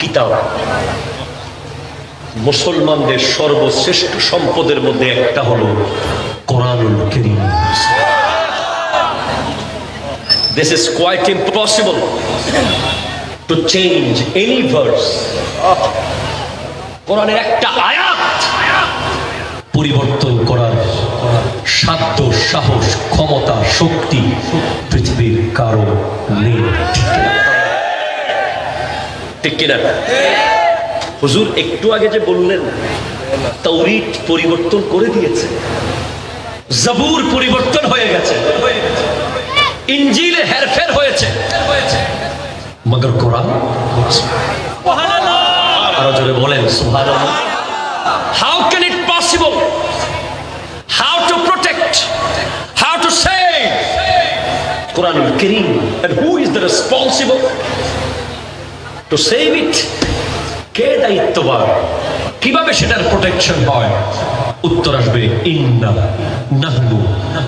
কিতাব। মুসলমানদের সর্বশ্রেষ্ঠ সম্পদের মধ্যে একটা হলো কোরআনুল কারীম। This is quite impossible to change any verse. কোরআনের একটা আয়াত পরিবর্তন করার সাধ্য, সাহস, ক্ষমতা, শক্তি পৃথিবীর কারো নেই। ঠিক কিনা? হুজুর একটু আগে যে বললেন তাওরীত পরিবর্তন করে দিয়েছে, জাবুর পরিবর্তন হয়ে গেছে, ইনজিলে হেরফের হয়েছে, মগর কোরআন সুবহানাল্লাহ, আরো জোরে বলেন সুবহানাল্লাহ। How can it possible? How to protect? How to save Quranul Kareem? And who is the responsible to save it? কে দায়িত্ববান? কিভাবে সেটার প্রোটেকশন হয়? উত্তর আসবে ইন্না নাহনু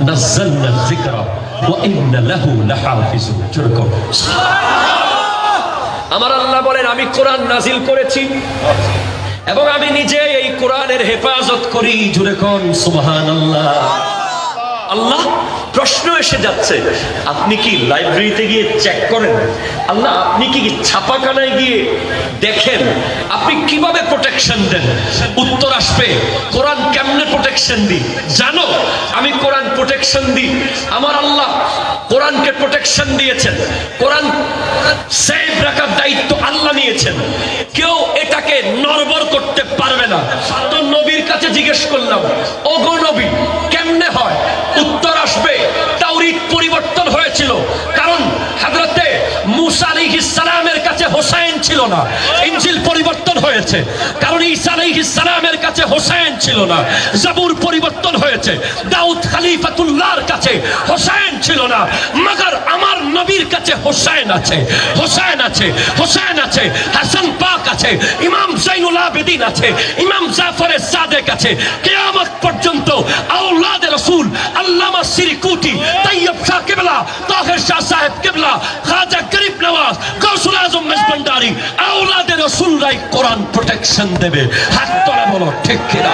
নাযালনা যিকরা ওয়া ইন্না লাহু লাহাফিজুন। যেরকম আমার আল্লাহ বলেন, আমি কোরআন নাজিল করেছি এবং আমি নিজে এই কোরআনের হেফাজত করি। জোরে কোন সুবহানাল্লাহ। আল্লাহ, প্রশ্ন এসে যাচ্ছে, আপনি কি লাইব্রেরিতে গিয়ে চেক করেন? আল্লাহ, আপনি কি ছাপাখানায় গিয়ে দেখেন? আপনি কিভাবে প্রোটেকশন দেন? উত্তর আসবে, কোরআন কেমনে প্রোটেকশন দিই জানো? আমি কোরআন প্রোটেকশন দিই, আমার আল্লাহ কোরআনকে প্রোটেকশন দিয়েছেন, কোরআন সেভ রাখার দায়িত্ব আল্লাহ নিয়েছেন, কেউ এটাকে নড়বড় করতে পারবে না। তো নবীর কাছে জিজ্ঞেস করলাম, ওগো নবী, কেমনে হয়? উত্তর আসবে, তাওরীত পরিবর্তন হয়েছিল, কারণ হযরতে মূসা আলাইহিস সালামের কাছে হোসেন ছিল না। ইনজিল পরিবর্তন হয়েছে, কারণ ঈসা আলাইহিস সালামের কাছে হোসেন ছিল না। জাবুর পরিবর্তন হয়েছে, দাউদ খলিফাতুল্লাহর কাছে হোসেন ছিল না, মগর আমার নবীর কাছে হোসেন আছে, হোসেন আছে, হোসেন আছে, হাসান পাক আছে, ইমাম জাইনুল আবেদিন আছে, ইমাম জাফর সাদেক আছে। কিয়ামত পর্যন্ত আওলাদে রাসূল আল্লামা সিরকুটি, তাইয়্যিব শাহ কিবলা, তাহির শাহ সাহেব কিবলা, খাজা গরিব নওয়াজ, গৌসুল আজম মেজবান্ডারি, আওলাদে রাসূলরাই কোরআন প্রোটেকশন দেবে। হাত তোলা বলো ঠিক কিনা?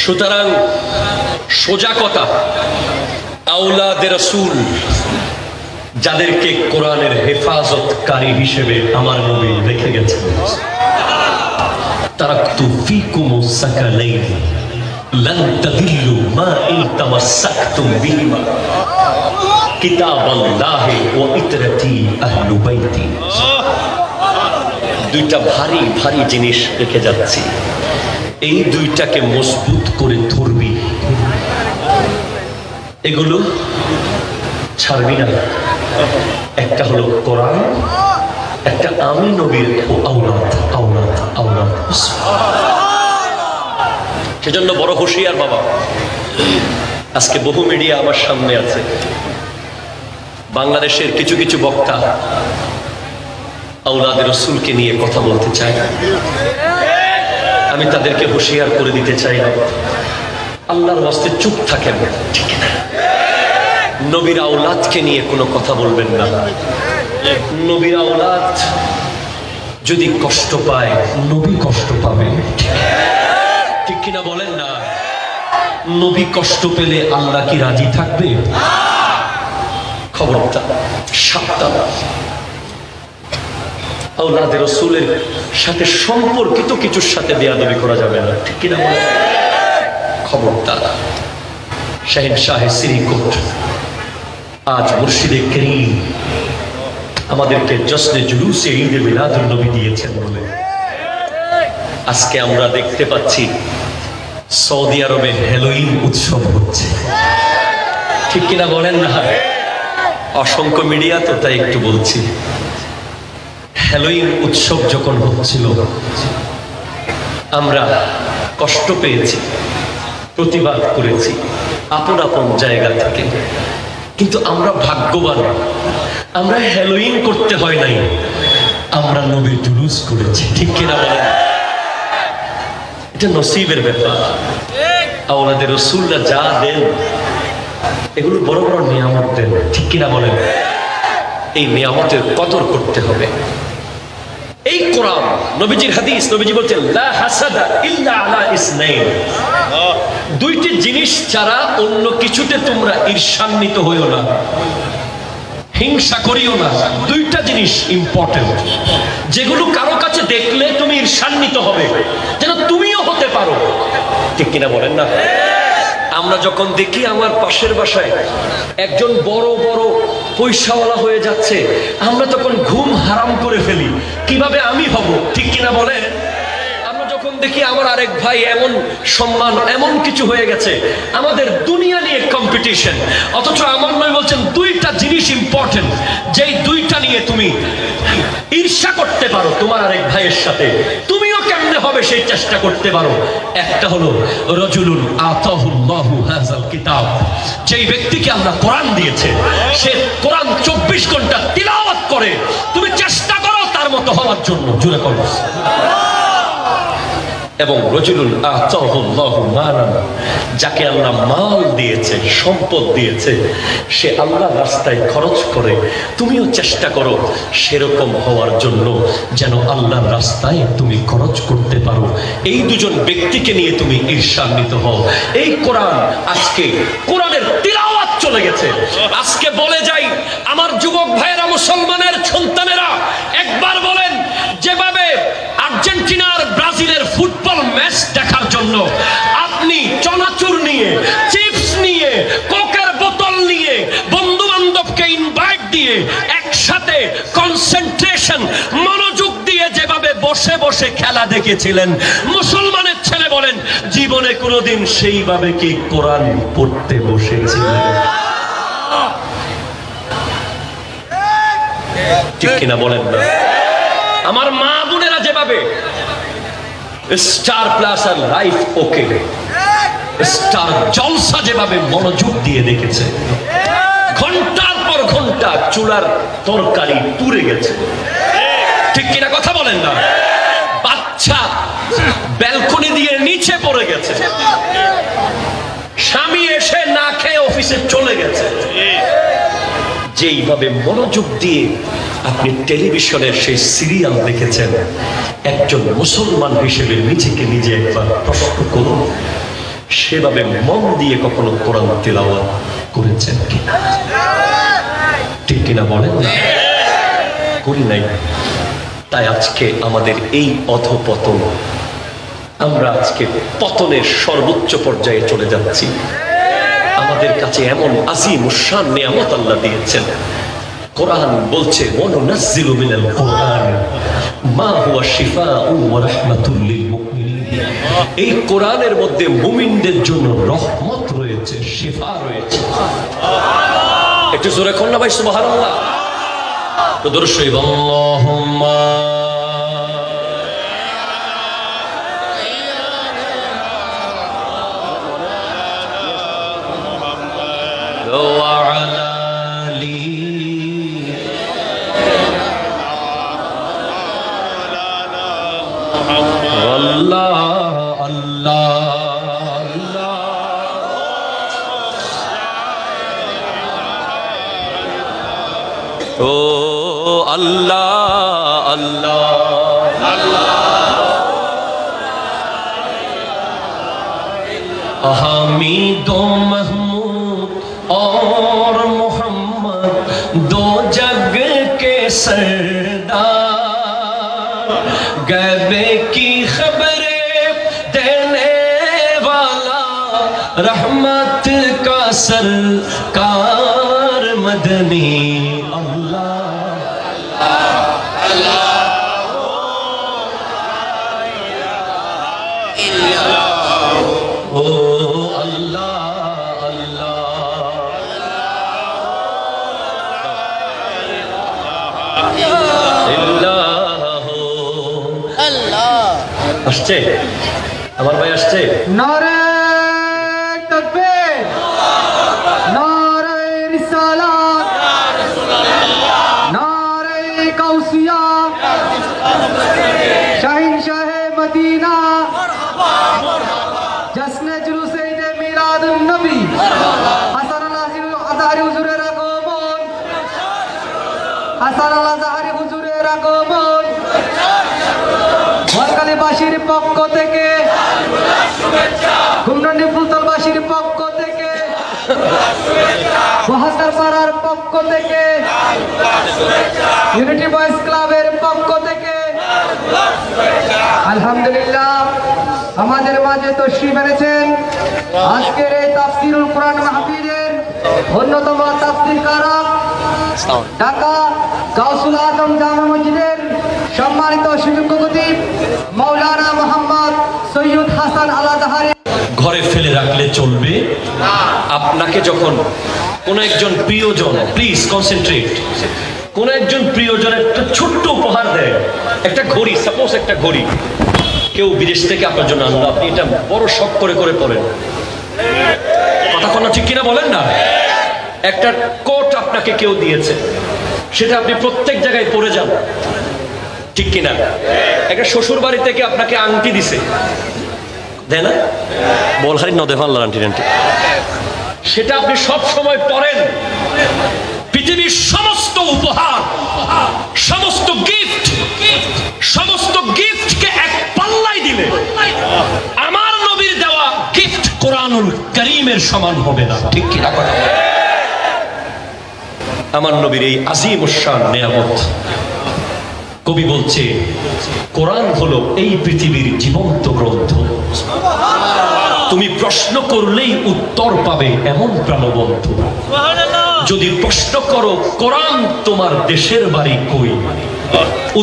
সুতরাং সোজা কথা, আওলাদে রাসূল যাদেরকে কোরআনের হেফাজতকারী হিসেবে আমার নবী রেখে গেছেন, তারাকতু ফীকুমুস সাকালাইন লান তাদিল্লু মা ইন তামাসসাকতুম বিহিমা কিতাবাল্লাহি ওয়া ইতরাতি আহলু বাইতি। দুইটা ভারী ভারী জিনিস রেখে যাচ্ছি, এই দুইটাকে মজবুত করে ধরবি, এগুলো ছাড়বি না। একটা হলো কোরআন, একটা আমি নবীর আওলাদ আওলাদ আওলাদ। সেজন্য বড় হুঁশিয়ার বাবা। আজকে বহু মিডিয়া আমার সামনে আছে, বাংলাদেশের কিছু কিছু বক্তা আওলাদে রাসূলকে নিয়ে কথা বলতে চায়। আমি তাদেরকে হুঁশিয়ার করে দিতে চাই না, আল্লাহর ওয়াস্তে চুপ থাকেন, ঠিক না? নবীর আওলাদকে নিয়ে কোনো কথা বলবেন না। নবীর আওলাদ যদি কষ্ট পায়, নবী কষ্ট পাবে, ঠিক কিনা বলেন না? নবী কষ্ট পেলে আল্লাহ কি রাজি থাকবে? খবরদার, সাবধান। আওলাদে রাসূলের সাথে সম্পর্কিত কিছুর সাথে বেয়াদবি করা যাবে না, ঠিক কিনা বলেন? খবরদার। শাহেনশাহ শ্রীকোট আজ মুর্শিদে করিম আমাদেরকে জশ্নে জুলুসে ঈদে মিলাদুন নবী দিয়েছেন বলে আজকে আমরা দেখতে পাচ্ছি সৌদি আরবে হ্যালোইন উৎসব হচ্ছে, ঠিক কিনা বলেন না? অসংখ্য মিডিয়া তো তাই একটু বলছি। হ্যালোইন উৎসব যখন হচ্ছিল আমরা কষ্ট পেয়েছি, প্রতিবাদ করেছি আপন আপন জায়গা থেকে, কিন্তু আমরা ভাগ্যবান, আমরা হ্যালোইন করতে হয় নাই, আমরা নবীর জুলুস করেছি, ঠিক কিনা বলেন? এটা নসিবের ব্যাপার। আওলাদের রাসূলরা যা দেন এগুলো বড় বড় নিয়ামত দেন, ঠিক কিনা বলেন? এই নিয়ামতের কদর করতে হবে। এই কোরআন, নবীজির হাদিস, নবীজি বলছেন লা হাসাদা ইল্লা আলা ইসনাইন, দুইটি জিনিস ছাড়া অন্য কিছুতে তোমরা ঈর্ষান্বিত হইও না, হিংসা করিও না। দুইটা জিনিস ইম্পর্টেন্ট, যেগুলো কারো কাছে দেখলে তুমি ঈর্ষান্বিত হবে, যেন তুমিও হতে পারো, ঠিক কিনা বলেন না? আমরা যখন দেখি আমার পাশের বাসায় একজন বড় বড় পয়সাওয়ালা হয়ে যাচ্ছে, আমরা তখন ঘুম হারাম করে ফেলি, কিভাবে আমি হব, ঠিক কিনা বলেন? আমরা যখন দেখি আমার আরেক ভাই এমন সম্মান, এমন কিছু হয়ে গেছে, আমাদের দুনিয়া নিয়ে কম্পিটিশন, অথচ আমার নবী বলছেন দুইটা জিনিস ইম্পর্টেন্ট, যেই দুইটা নিয়ে তুমি ঈর্ষা করতে পারো তোমার আরেক ভাইয়ের সাথে, তুমিও কেমনে হবে সেই চেষ্টা করতে পারো। একটা হলো রাজুলুন আতাহুল্লাহু হাযাল কিতাব, যেই ব্যক্তিকে আল্লাহ কোরআন দিয়েছে, সে কোরআন 24 ঘন্টা তিলাওয়াত করে, তুমি চেষ্টা করো তার মতো হওয়ার জন্য, জোরে করো। এবং রাজুলুন আতাহুল্লাহু মালান, যাকে আল্লাহ মাল দিয়েছে, সম্পদ দিয়েছে, সে আল্লাহর রাস্তায় খরচ করে, তুমিও চেষ্টা করো সেরকম হওয়ার জন্য, যেন আল্লাহর রাস্তায় তুমি খরচ করতে পারো। এই দুজন ব্যক্তিকে নিয়ে তুমি ঈর্ষান্বিত হও। এই কোরআন, আজকে কোরআনের তিলাওয়াত চলে গেছে। আজকে বলে যাই আমার যুবক ভাইয়েরা, মুসলমানের সন্তানেরা, একবার বলেন যেভাবে আর্জেন্টিনার ব্রাজিলের ফুটবল ম্যাচ দেখার জন্য আপনি চনাচুর নিয়ে, চিপস নিয়ে, কোকের বোতল নিয়ে, বন্ধু বান্ধবকে ইনভাইট দিয়ে একসাথে কনসেন্ট্রেশন, মনোযোগ দিয়ে যেভাবে বসে বসে খেলা দেখেছিলেন, মুসলমানের ছেলে বলেন জীবনে কোনোদিন সেইভাবে কি কোরআন পড়তে বসেছিলেন? ঠিক কিনা বলেন না? আমার মা বোনেরা যেভাবে স্টার প্লাস আর লাইফ ওকে, স্টার জলসা যেভাবে মনোযোগ দিয়ে দেখেছে, ঘন্টার পর ঘন্টা চুলার তরকারি পুড়ে গেছে, ঠিক কিনা কথা বলেন না? বাচ্চা ব্যালকনি দিয়ে নিচে পড়ে গেছে, স্বামী এসে না খেয়ে অফিসে চলে গেছে। যেইভাবে মনোযোগ দিয়ে আপনি টেলিভিশনের সেই সিরিয়াল দেখেছেন, একজন মুসলমান হিসেবে নিজেকে নিজে একবার প্রশ্ন করুন, সেভাবে মন দিয়ে কখনো কোরআন তিলাওয়াত করেছেন কিনা? ঠিক কিনা বলেন না? করি নাই। তাই আজকে আমাদের এই অধঃপতন, আমরা আজকে পতনের সর্বোচ্চ পর্যায়ে চলে যাচ্ছি। আমাদের কাছে এমন আজিম শান নিয়ামত আল্লাহ দিয়েছেন। কোরআন বলছে ওয়ানুনাজ্জিলু মিনাল কোরআন মা হুয়া শিফাউন ওয়া রাহমাতুল লিল মুমিনিন, এই কোরআনের মধ্যে মুমিনদের জন্য রহমত রয়েছে, শিফা রয়েছে। একটু জোরে কোন না ভাই সুবহানাল্লাহ। তো দরুদ শরীফ আল্লাহুম্মা अल्लाह अल्लाह अल्लाह हामिदो महमूद और मोहम्मद दो जग के सरदार, गैबे की खबरें देने वाला, रहमत का सरकार मदनी। আসছে আমার ভাই, আসছে। নারে তাকবীর, নারে রিসালাত, নারে কাউসিয়া, শাহিন শাহে মদিনা জশ্নে জুলুসে ঈদে মিলাদুন নবী হাসান আল আজহারি হুজুরের আগমন হাসান আল আজহারি হুজুরের আগমন মহাকালীবাসীর পক্ষ থেকে গুমরানি ফুলতলবাসীর পক্ষ থেকে বহাদ্দার পাড়ার পক্ষ থেকে ইউনিটি বয়েজ ক্লাবের পক্ষ থেকে আলহামদুলিল্লাহ আমাদের মাঝে তশরিফ এনেছেন আজকের এই তাফসীরুল কোরআন মাহফিলের অন্যতম তাফসীরকারক ঢাকা গাউসুল আজম জামে মসজিদের সম্মানিত সুযোগ্য খতিব মাওলানা মোহাম্মদ সৈয়দ হাসান আল আজহারি। ঘরে ফেলে রাখলে চলবে। আপনাকে যখন কোন একজন প্রিয়জন, প্লিজ কনসেন্ট্রেট, কোন একজন প্রিয়জন একটা ছোট্ট উপহার দেয়, একটা ঘড়ি, সাপোজ একটা ঘড়ি কেউ বিদেশ থেকে আপনার জন্য আনলো, আপনি এটা বড় শখ করে করে পড়েন, কথা কোনো ঠিক কিনা বলেন না? একটা কোট আপনাকে কেউ দিয়েছে, সেটা আপনি প্রত্যেক জায়গায় পরে যান, ঠিক কিনা? একটা শ্বশুর বাড়ি থেকে আপনাকে আংটি দিছে, দেয় না? বল খালি নদে ফাল্লার আংটি আংটি, সেটা আপনি সব সময় পরেন। পৃথিবীর সমস্ত উপহার, সমস্ত গিফটকে এক পাল্লাই দিলে আমার নবীর দেওয়া গিফট কোরআনুল কারীমের সমান হবে না, ঠিক কিনা কথা? আমার নবীর এই আজিম শান নিয়ামত, কবি বলছে কোরআন হলো এই পৃথিবীর জীবন্ত গ্রন্থ, তুমি প্রশ্ন করলেই উত্তর পাবে এমন প্রাণবন্ত। যদি প্রশ্ন করো কোরআন তোমার দেশের বাড়ি কই,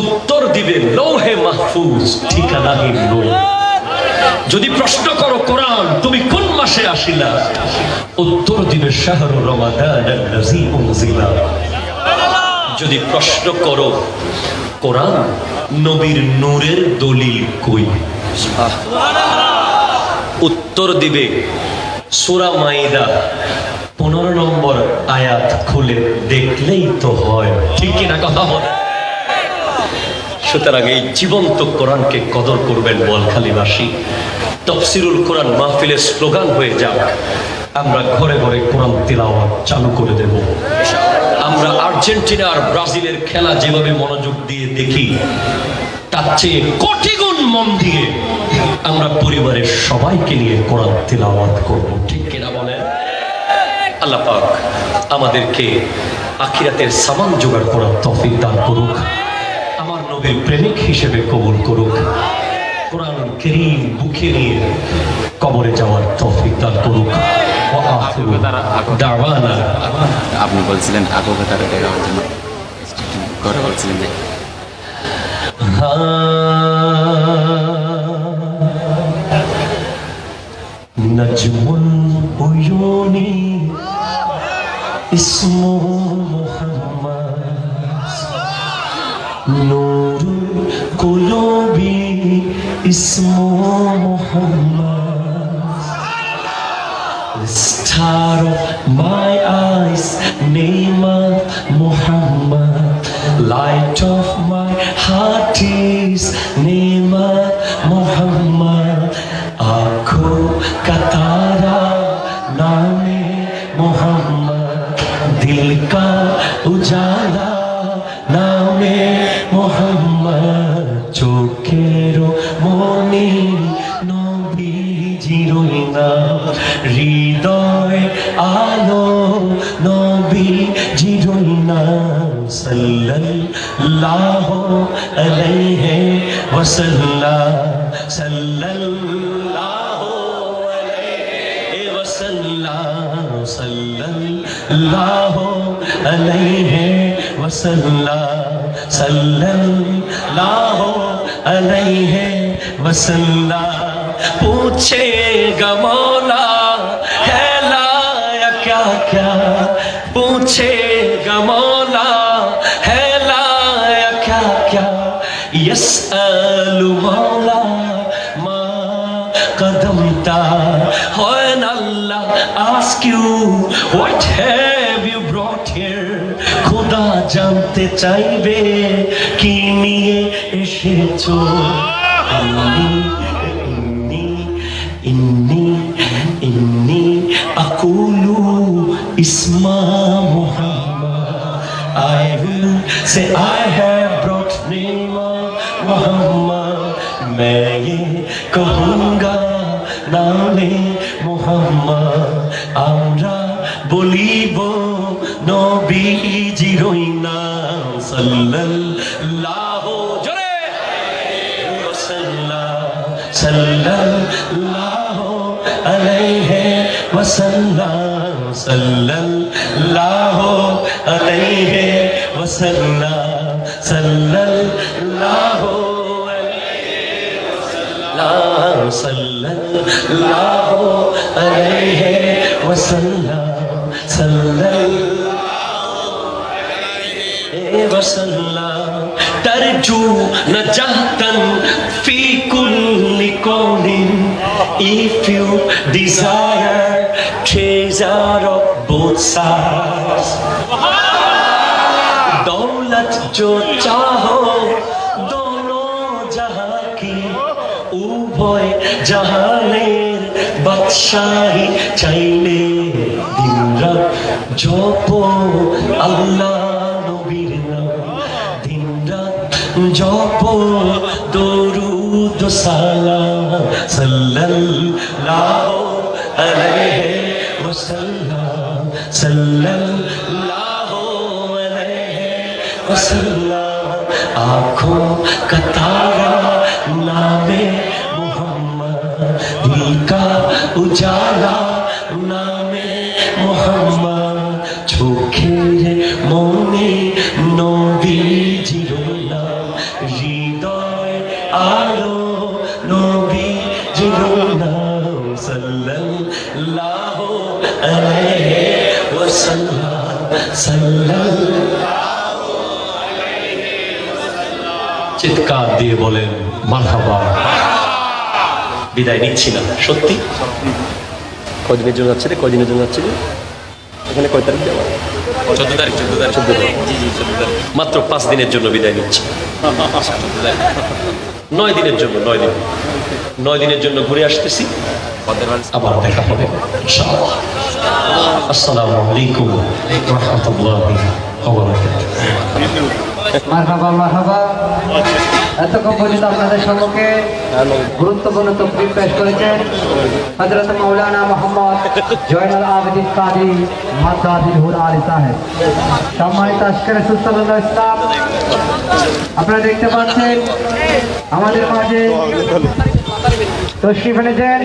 উত্তর দিবে লৌহে মাহফুজ ঠিকানাহীন নই। যদি প্রশ্ন করো কোরআন তুমি কোন মাসে আসিলা, উত্তর দিবে শাহরু রমাদান আল্লাযী উনজিলা। যদি প্রশ্ন করো কোরআন নবীর নূরের দলিল কই, উত্তর দিবে সূরা মাইদা 15 নম্বর আয়াত খুলে দেখলেই তো হয়, ঠিক কিনা কথা বলে? সুতরাং এই জীবন্ত কোরআনকে কদর করবেন বলখালীবাসী। তাফসীরুল কোরআন মাহফিলের স্লোগান হয়ে যাক, আমরা ঘরে ঘরে কোরআন তিলাওয়াত চালু করে দেব। আমরা আর্জেন্টিনা আর ব্রাজিলের খেলা যেভাবে মনোযোগ দিয়ে দেখি, তার চেয়ে কোটি গুণ মন দিয়ে আমরা পরিবারের সবাইকে নিয়ে কোরআন তিলাওয়াত করব, ঠিক কিনা বলেন? আল্লাহ পাক আমাদেরকে আখিরাতের সামান জোগাড় করার তৌফিক দান করুক, আমার নবীর প্রেমিক হিসেবে কবুল করুক, কোরআনুল কারীম বুকে নিয়ে কবরে যাওয়ার তৌফিক দান করুক। আপনি বলছিলেন কাকুকে তারা দেখার জন্য করে বলছিলেন যে Nazmul উয়ুনি ইসমু Muhammad, Nurul কুলুবি ইসমু Muhammad, star of my eyes name of Muhammad, light of my heart is name of Muhammad, आँखों का तारा नामे Muhammad, दिल का उजाला नामे Muhammad, চোখেরও মনি নবীজিরই নাম, হৃদয় আলো নবীজিরই নাম, সাল্লাল্লাহু আলাইহি ওয়াসাল্লাম, সাল্লাল্লাহু আলাইহি ওয়াসাল্লাম, সাল্লাল্লাহু আলাইহি ওয়াসাল্লাম, সাল্লাল্লাহু আলাইহি ওয়াসাল্লাম। पूछेगा मौला है लाया क्या क्या, पूछेगा मौला है लाया क्या क्या, यसअलु मौला मा qadamta, when Allah asks you what have you brought here, खुद খোদা জানতে চাইবে কি নিয়ে এসেছো ইন্নি আকুলু ইসমা Muhammad I will say I have brought name of Muhammad मैं ये कहूँगा नामे Muhammad আমরা বলিব নবীজির নাম সাল্লাল্লাহু জোরে সাল্লাল্লাহু আলাইহি ওয়াসাল্লাম সাল্লাল্লাহু আলাইহি ওয়াসাল্লাম সাল্লাল্লাহু আলাইহি ওয়াসাল্লাম সাল্লাল্লাহু আলাইহি ওয়াসাল্লাম সাল্লাল্লাহু আলাইহি ওয়াসাল্লাম ترجو نجاة في كل كون if you desire treasure of both sides दौलत जो चाहो दोनों जहां की उभय জাহানের বাদশাহী চাইলে দিন রাত জপো আল্লাহ নবীর নাম দিন রাত জপো দরুদ সালাম সাল্লাল্লাহু আলাইহি ওয়াসাল্লাম সাল্লাল্লাহু আলাইহি ওয়াসাল্লাম आँखों का तारा नामे मोहम्मद दिल का उजाला नामे मोहम्मद চোখের মনে নবীজির নাম হৃদয় আলো নবীজির নাম সাল্লাল্লাহু আলাইহি ওয়াসাল্লাম সাল্লাল্লাহু আলাইহি ওয়াসাল্লাম চিৎকার দিয়ে বলেন মারহাবা বিদায় নিচ্ছি না সত্যি কদিনের জন্য যাচ্ছে রে কদিনের জন্য যাচ্ছে রে এখানে কয় তারিখ যাওয়া 14 তারিখ জি 14 তারিখ মাত্র 5 দিনের জন্য বিদায় নিচ্ছি 9 দিনের জন্য 9 দিনের জন্য ঘুরে আসতেছি আবার দেখা হবে ইনশাআল্লাহ আসসালামু আলাইকুম ওয়া রাহমাতুল্লাহি ওয়া বারাকাতুহু মারহাবা মারহাবা এতক্ষণ পর্যন্ত আপনাদের সম্মুখে গুরুত্বপূর্ণ তকরির পেশ করেছেন হযরত মাওলানা মোহাম্মদ জয়নুল আবেদিন কাদরি মাদাদিল আলী সাহেব সম্মানিত আশকারে সুস্তাদুল্লাহ ইসলাম আপনারা দেখতে পাচ্ছেন আমাদের মাঝে তশরিফ এনেছেন